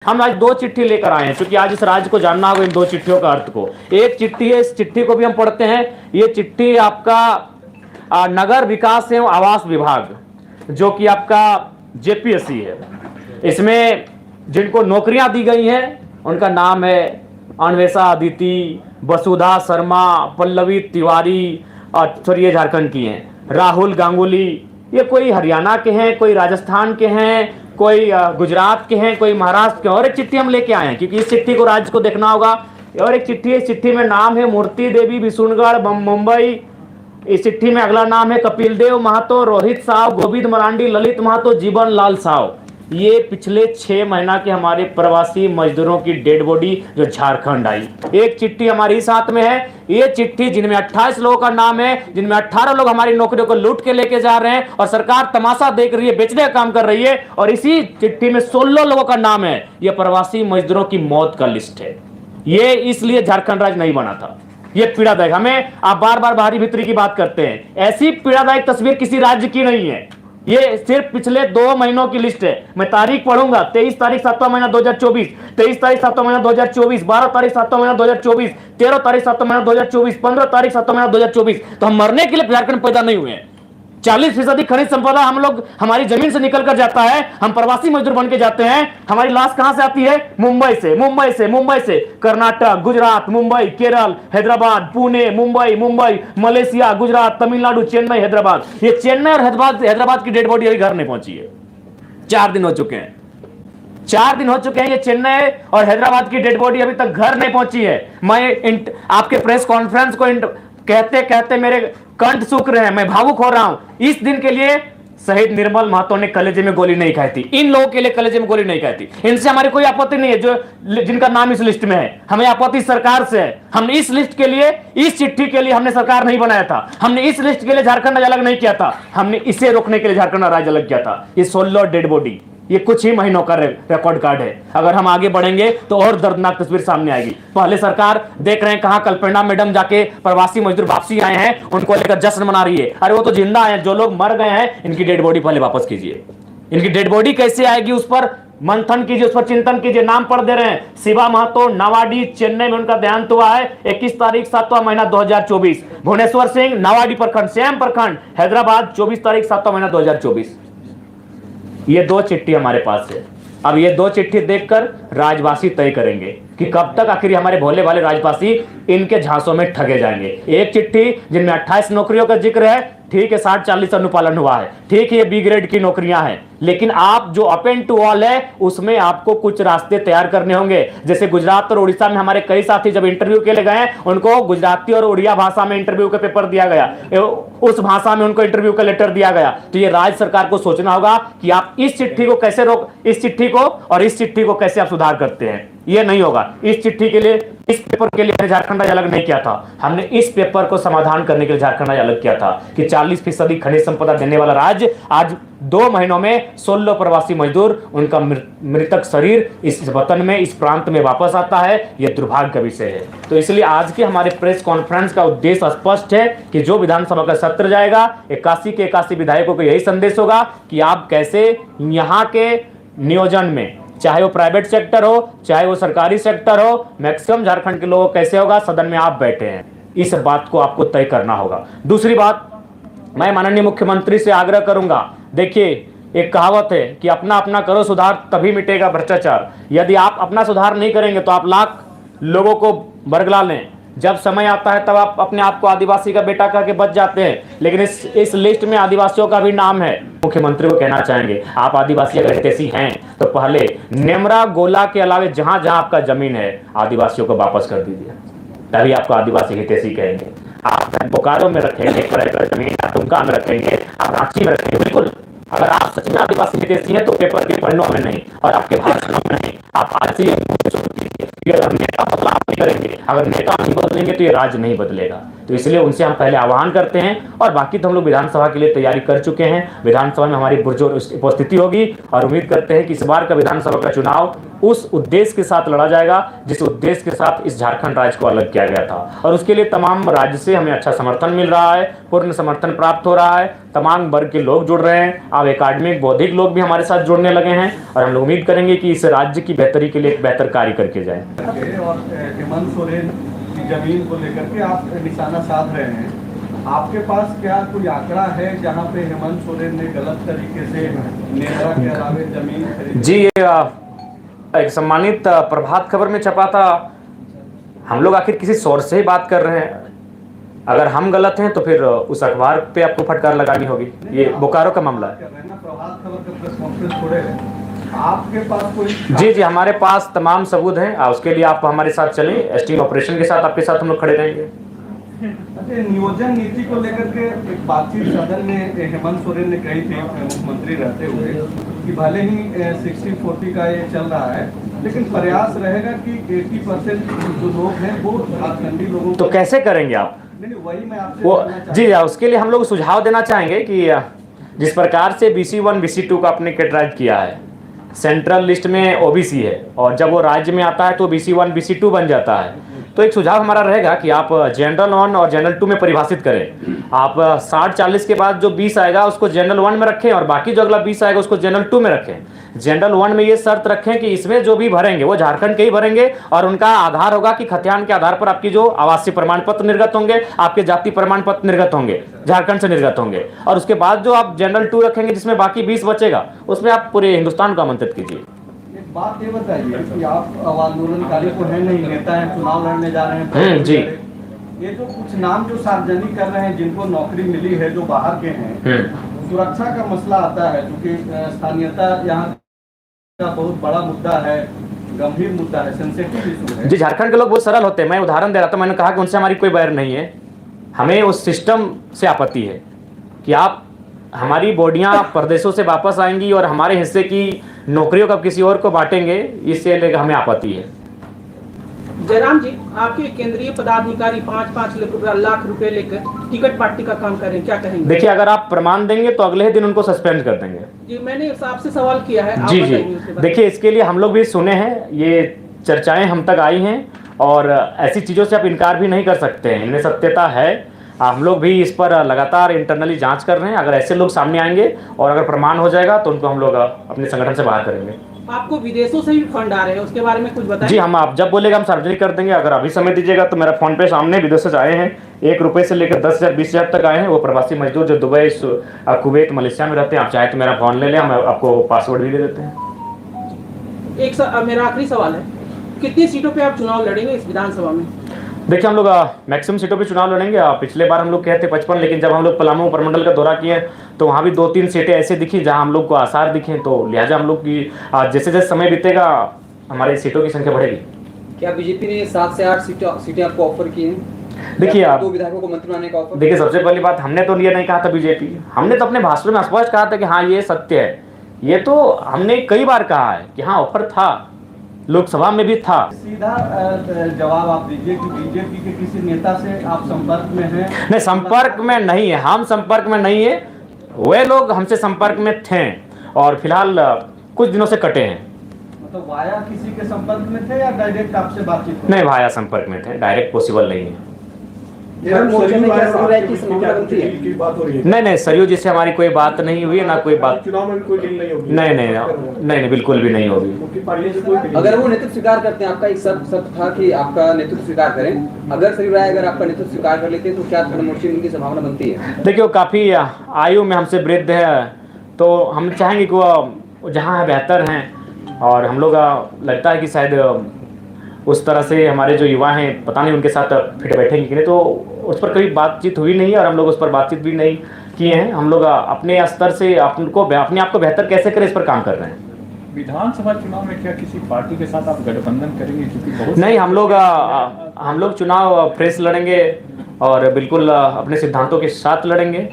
हम आज दो चिट्ठी लेकर आए हैं, क्योंकि आज इस राज्य को जानना होगा इन दो चिट्ठियों का अर्थ को। एक चिट्ठी है, इस चिट्ठी को भी हम पढ़ते हैं। ये चिट्ठी आपका नगर विकास एवं आवास विभाग, जो कि आपका जेपीएससी है, इसमें जिनको नौकरियां दी गई हैं उनका नाम है अन्वेषा अदिति, वसुधा शर्मा, पल्लवी तिवारी, और ये झारखंड की हैं, राहुल गांगुली। ये कोई हरियाणा के हैं, कोई राजस्थान के हैं, कोई गुजरात के हैं, कोई महाराष्ट्र के। और एक चिट्ठी हम लेके आए हैं, क्योंकि इस चिट्ठी को राज्य को देखना होगा। और एक चिट्ठी है, इस चिट्ठी में नाम है मूर्ति देवी बिशुनगढ़ मुंबई। इस चिट्ठी में अगला नाम है कपिल देव महतो, रोहित साव, गोविंद मरांडी, ललित महतो, जीवन लाल साव। ये पिछले 6 महीना के हमारे प्रवासी मजदूरों की डेड बॉडी जो झारखंड आई। एक चिट्ठी हमारी साथ में है। ये चिट्ठी जिनमें 28 लोगों का नाम है, जिनमें 18 लोग हमारी नौकरियों को लूट के लेके जा रहे हैं और सरकार तमाशा देख रही है, बेचने का काम कर रही है। और इसी चिट्ठी में 16 लोगों का नाम है। यह प्रवासी मजदूरों की मौत का लिस्ट है। ये इसलिए झारखंड राज्य नहीं बना था। ये पीड़ादायक, हमें आप बार बार बाहरी भीतरी की बात करते हैं, ऐसी पीड़ादायक तस्वीर किसी राज्य की नहीं है। ये सिर्फ पिछले 2 महीनों की लिस्ट है। मैं तारीख पढ़ूंगा, 23 तारीख 7वां महीना 2024, 23 तारीख 7वां महीना 2024, 12 तारीख 7वां महीना 2024, 13 तारीख 7वां महीना 2024, 15 तारीख 7वां महीना 2024। तो हम मरने के लिए झारखंड पैदा नहीं हुए हैं। 40% खनिज संपदा हम लोग, हमारी जमीन से निकल कर जाता है, हम प्रवासी मजदूर बन के जाते हैं। हमारी लाश कहां से आती है? मुंबई से, मुंबई से, मुंबई से। कर्नाटक, गुजरात, मुंबई, केरल, हैदराबाद, पुणे, मुंबई, मुंबई, मलेशिया, गुजरात, तमिलनाडु, चेन्नई, हैदराबाद। ये चेन्नई और हैदराबाद की डेड बॉडी अभी घर नहीं पहुंची है। 4 दिन हो चुके हैं, 4 दिन हो चुके हैं। ये चेन्नई और हैदराबाद की डेड बॉडी अभी तक घर नहीं पहुंची है। मैं आपके प्रेस कॉन्फ्रेंस को कहते कहते मेरे कंठ सूख रहे हैं, मैं भावुक हो रहा हूं। इस दिन के लिए शहीद निर्मल महतो ने कलेजे में गोली नहीं खाई थी। इन लोगों के लिए कलेजे में गोली नहीं खाई थी। इनसे हमारी कोई आपत्ति नहीं है, जो जिनका नाम इस लिस्ट में है। हमें आपत्ति सरकार से है। हमने इस लिस्ट के लिए, इस चिट्ठी के लिए हमने सरकार नहीं बनाया था। हमने इस लिस्ट के लिए झारखंड राज्य अलग नहीं किया था। हमने इसे रोकने के लिए झारखंड राज्य अलग किया था। ये 16 डेड बॉडी, ये कुछ ही महीनों का रिकॉर्ड कार्ड है। अगर हम आगे बढ़ेंगे तो और दर्दनाक तस्वीर सामने आएगी। पहले सरकार देख रहे हैं कहां कल्पना मैडम जाके प्रवासी मजदूर वापसी आए हैं, उनको लेकर जश्न मना रही है। अरे वो तो जिंदा है, जो लोग मर गए हैं इनकी डेड बॉडी पहले वापस कीजिए। इनकी डेड बॉडी कैसे आएगी उस पर मंथन कीजिए, उस पर चिंतन कीजिए। नाम पढ़ दे रहे हैं, शिवा महतो, नावाडी, चेन्नई में उनका देहांत हुआ है 21 तारीख 7वां महीना 2024। भुवनेश्वर सिंह, नावाडी प्रखंड, सेम प्रखंड, हैदराबाद, 24 तारीख 7वां महीना 2024। ये 2 चिट्ठी हमारे पास है। अब ये 2 चिट्ठी देखकर राजवासी तय करेंगे कि कब तक आखिर हमारे भोले भाले राजवासी इनके झांसों में ठगे जाएंगे। एक चिट्ठी जिनमें 28 नौकरियों का जिक्र है, ठीक है, 60-40 अनुपालन हुआ है, ठीक है, ये बी ग्रेड की नौकरियां हैं। लेकिन आप जो अपेन टू ऑल है उसमें आपको कुछ रास्ते तैयार करने होंगे। जैसे गुजरात और उड़ीसा में हमारे कई साथी जब इंटरव्यू के लिए गए, उनको गुजराती और उड़िया भाषा में इंटरव्यू का पेपर दिया गया, उस भाषा में उनको इंटरव्यू का लेटर दिया गया। तो ये राज्य सरकार को सोचना होगा कि आप इस चिट्ठी को कैसे इस चिट्ठी को और इस चिट्ठी को कैसे आप सुधार करते हैं। ये नहीं होगा। इस चिट्ठी के लिए, इस पेपर के लिए झारखंड राज्य अलग नहीं किया था। हमने इस पेपर को समाधान करने के लिए झारखंड राज्य अलग किया था कि 40% खनिज संपदा देने वाला राज्य आज 2 महीनों में 16 प्रवासी मजदूर, उनका मृतक शरीर इस वतन में, इस प्रांत में वापस आता है। यह दुर्भाग्य का विषय है। तो इसलिए आज के हमारे प्रेस कॉन्फ्रेंस का उद्देश्य स्पष्ट है कि जो विधानसभा का सत्र जाएगा, 81 के 81 विधायकों को यही संदेश होगा कि आप कैसे यहाँ के नियोजन में, चाहे वो प्राइवेट सेक्टर हो, चाहे वो सरकारी सेक्टर हो, मैक्सिमम झारखंड के लोग कैसे होगा, सदन में आप बैठे हैं, इस बात को आपको तय करना होगा। दूसरी बात, मैं माननीय मुख्यमंत्री से आग्रह करूंगा, देखिए एक कहावत है कि अपना अपना करो सुधार तभी मिटेगा भ्रष्टाचार। यदि आप अपना सुधार नहीं करेंगे तो आप लाख लोगों को बरगला लें, जब समय आता है तब आप अपने आप को आदिवासी का बेटा कह के बच जाते हैं। लेकिन इस लिस्ट में आदिवासियों का भी नाम है। मुख्यमंत्री को कहना चाहेंगे, आप आदिवासी अगर हितैषी हैं तो पहले नेमरा गोला के अलावे जहां जहां आपका जमीन है आदिवासियों को वापस कर दीजिए, तभी आपको आदिवासी हितैषी कहेंगे। आप बोकारो में रखेंगे, जमीन दुमका में रखेंगे, आप रांची में रखेंगे, बिल्कुल। अगर आप सच में आदिवासी हितैषी हैं तो पेपर के पन्नों में नहीं और आपके भाषणों में नहीं, आप आज से बदलाव नहीं करेंगे बदलेंगे। अगर नेता नहीं बदलेंगे तो ये राज्य नहीं बदलेगा। तो इसलिए उनसे हम पहले आह्वान करते हैं, और बाकी तो हम लोग विधानसभा के लिए तैयारी कर चुके हैं। विधानसभा में हमारी पुरजोर उपस्थिति होगी और उम्मीद करते हैं कि इस बार का विधानसभा का चुनाव उस उद्देश्य के साथ लड़ा जाएगा जिस उद्देश्य के साथ इस झारखंड राज्य को अलग किया गया था। और उसके लिए तमाम राज्य से हमें अच्छा समर्थन मिल रहा है, पूर्ण समर्थन प्राप्त हो रहा है, तमाम वर्ग के लोग जुड़ रहे हैं। अब एकेडमिक बौद्धिक लोग भी हमारे साथ जुड़ने लगे हैं, और हम लोग उम्मीद करेंगे कि इस राज्य की बेहतरी के लिए एक बेहतर कार्य करके जाए। और हेमंत सोरेन की जमीन को लेकर के आप निशाना साध रहे हैं, आपके पास क्या कोई आंकड़ा है जहां पे हेमंत सोरेन ने गलत तरीके से नेता के अलावे जमीन खरीदी? जी, ये एक सम्मानित प्रभात खबर में छपा था। हम लोग आखिर किसी सोर्स से ही बात कर रहे हैं। अगर हम गलत हैं तो फिर उस अखबार पे आपको फटकार लगानी होगी। ये बोकारो का मामला है। प्रभात खबर का प्रेस कॉन्फ्रेंस छोड़े हैं, आपके पास कोई? जी, हमारे पास तमाम सबूत हैं। उसके लिए आप हमारे साथ चलें, एसटी ऑपरेशन के साथ आपके साथ हम लोग खड़े रहेंगे। नियोजन नीति को लेकर के एक बातचीत सदन में हेमंत सोरेन ने कही थी मुख्यमंत्री रहते हुए कि भले ही 60-40 का ये चल रहा है, लेकिन प्रयास रहेगा कि 80% जो लोग हैं वो झारखंडी लोगों। तो कैसे करेंगे आप? नहीं, वही मैं आपसे जी, उसके लिए हम लोग सुझाव देना चाहेंगे कि जिस प्रकार से BC1 BC2 का आपने कैटेगराइज किया है, सेंट्रल लिस्ट में OBC है, और जब वो राज्य में आता है तो BC1 BC2 बन जाता है। तो एक सुझाव हमारा रहेगा कि आप जनरल 1 और जनरल 2 में परिभाषित करें। आप 60-40 के बाद जो 20 आएगा उसको जनरल 1 में रखें, और बाकी जो अगला 20 आएगा उसको जनरल 2 में रखें। जनरल 1 में ये शर्त रखें कि इसमें जो भी भरेंगे वो झारखंड के ही भरेंगे, और उनका आधार होगा कि खतियान के आधार पर आपकी जो आवासीय प्रमाण पत्र निर्गत होंगे, आपके जाति प्रमाण पत्र निर्गत होंगे, झारखंड से निर्गत होंगे। और उसके बाद जो आप जनरल 2 रखेंगे जिसमें बाकी 20 बचेगा, उसमें आप पूरे हिंदुस्तान को आमंत्रित कीजिए। बात ये बताइए कि आप आंदोलनकारी को है नहीं, नेता है, चुनाव लड़ने जा रहे हैं। जी, ये जो कुछ नाम जो सार्वजनिक कर रहे हैं, जिनको नौकरी मिली है, जो बाहर के हैं, सुरक्षा का मसला आता है, क्योंकि स्थानीयता यहाँ का बहुत बड़ा मुद्दा है, गंभीर मुद्दा है, सेंसिटिव इशू है। जी, झारखंड के लोग बहुत सरल होते हैं। मैं उदाहरण दे रहा था, मैंने कहा कि उनसे हमारी कोई बैर नहीं है। हमें उस सिस्टम से आपत्ति है कि आप हमारी बॉडियां प्रदेशों से वापस आएंगी और हमारे हिस्से की नौकरियों का किसी और को बांटेंगे, इससे लेकर हमें आपत्ति है। जयराम जी, आपके केंद्रीय पदाधिकारी 5-5 लाख रुपए लेकर टिकट पार्टी का काम करें, क्या कहेंगे? देखिए, अगर आप प्रमाण देंगे तो अगले ही दिन उनको सस्पेंड कर देंगे। जी, मैंने आपसे सवाल किया है। जी, देखिए, इसके लिए हम लोग भी सुने हैं, ये चर्चाएं हम तक आई हैं, और ऐसी चीज़ों से आप इनकार भी नहीं कर सकते हैं, इनमें सत्यता है। हम लोग भी इस पर लगातार इंटरनली जांच कर रहे हैं। अगर ऐसे लोग सामने आएंगे और अगर प्रमाण हो जाएगा तो उनको हम लोग अपने संगठन से बाहर करेंगे। आपको विदेशों से भी फंड आ रहे हैं, उसके बारे में कुछ बताएं। जी, हम आप जब बोलेगा हम सार्वजनिक कर देंगे। अगर अभी समय दीजिएगा तो मेरा फोन पे सामने विदेशों से आए हैं, 1 रुपये से लेकर 10,000 20,000 तक आए हैं। वो प्रवासी मजदूर जो दुबई, कुवैत, मलेशिया में रहते हैं। आप चाहे तो मेरा फोन ले लें, हम आपको पासवर्ड भी दे देते हैं। मेरा आखिरी सवाल है, कितनी सीटों पे आप चुनाव लड़ेंगे इस विधानसभा में? देखिए, हम लोग मैक्सिमम सीटों पे चुनाव लड़ेंगे। पिछले बार हम लोग कहते 55, लेकिन जब हम लोग पलामू प्रमंडल का दौरा किए तो वहाँ भी 2-3 सीटें ऐसे दिखी जहाँ हम लोग को आसार दिखे। तो लिहाजा हम लोग की जैसे जैसे समय बीतेगा हमारी सीटों की संख्या बढ़ेगी। क्या बीजेपी ने 7 से 8 सीटें आपको ऑफर की हैं? देखिए, आप 2 विधायकों को मंत्री बनाने का ऑफर? देखिए, सबसे पहली बात, हमने तो ये नहीं कहा था बीजेपी, हमने तो अपने भाषण में स्पष्ट कहा था कि हाँ ये सत्य है। ये तो हमने कई बार कहा है कि हाँ ऑफर था, लोकसभा में भी था। सीधा जवाब आप दीजिए कि बीजेपी के किसी नेता से आप संपर्क में हैं? नहीं, संपर्क में नहीं है, हम संपर्क में नहीं है। वे लोग हमसे संपर्क में थे और फिलहाल कुछ दिनों से कटे हैं। मतलब वाया किसी के संपर्क में थे या डायरेक्ट आपसे बातचीत? नहीं, वाया संपर्क में थे, डायरेक्ट पॉसिबल नहीं है। नहीं, सरयू जी से हमारी कोई बात नहीं हुई है, ना कोई बात। चुनाव में कोई डील नहीं होगी? नहीं, बिल्कुल भी नहीं होगी। अगर वो नेतृत्व स्वीकार करते हैं, आपका एक शर्त था कि आपका नेतृत्व स्वीकार करें, अगर सरयू राय अगर आपका नेतृत्व स्वीकार कर लेते हैं तो क्या धर्ममोर्चा की संभावना बनती है? देखिए, वो काफ़ी आयु में हमसे वृद्ध है, तो हम चाहेंगे कि वो जहाँ है बेहतर हैं, और हम लोग लगता है कि शायद उस तरह से हमारे जो युवा हैं पता नहीं उनके साथ फिट बैठेंगे कि नहीं, तो उस पर कभी बातचीत हुई नहीं है और हम लोग उस पर बातचीत भी नहीं किए हैं। हम लोग अपने स्तर से अपने आप को बेहतर कैसे करें इस पर काम कर रहे हैं। विधानसभा चुनाव में क्या किसी पार्टी के साथ आप गठबंधन करेंगे? क्योंकि बहुत नहीं, हम लोग चुनाव फ्रेश लड़ेंगे और बिल्कुल अपने सिद्धांतों के साथ लड़ेंगे।